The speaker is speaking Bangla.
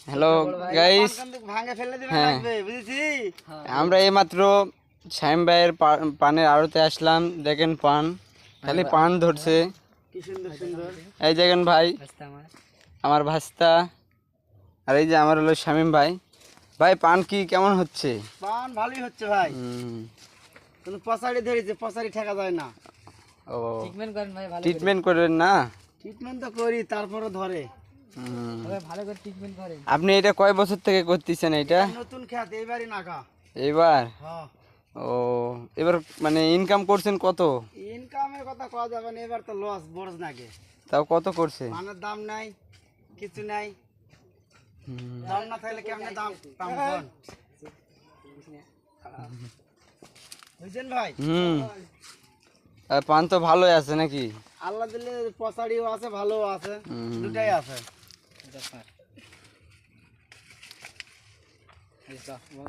হ্যালো গাইস, হ্যাঁ আমরা এইমাত্র শামিম ভাইয়ের পানের আড়তে আসলাম। দেখেন পান, খালি পান ধরছে। এই দেখেন ভাই, আমার ভাস্তা, আর এই যে আমার হলো শামিম ভাই। ভাই পান কি কেমন হচ্ছে? পান ভালোই হচ্ছে ভাই, কিন্তু পসারি ধরেছে, পসারি ঠেকা যায় না। ও ট্রিটমেন্ট করেন না? ট্রিটমেন্ট তো করি, তারপরে ধরে। ভালো করে ট্রিটমেন্ট করেন। আপনি এটা কয় বছর থেকে করতেছেন এটা? নতুন খেত, এইবারই নাকা। এইবার? হ্যাঁ। ও, এবার মানে ইনকাম করছেন কত? ইনকামের কথা কওয়া যাবে না, এবার তো লস বড় নাকি। তাও কত করছে? পানের দাম নাই, কিছু নাই। দাম না থাকলে কেমনে দাম পাম কোন? বুঝছেন ভাই? আর পান তো ভালোই আছে নাকি? আল্লাহ দিলে পসারিও আছে, ভালোও আছে, দুটাই আছে।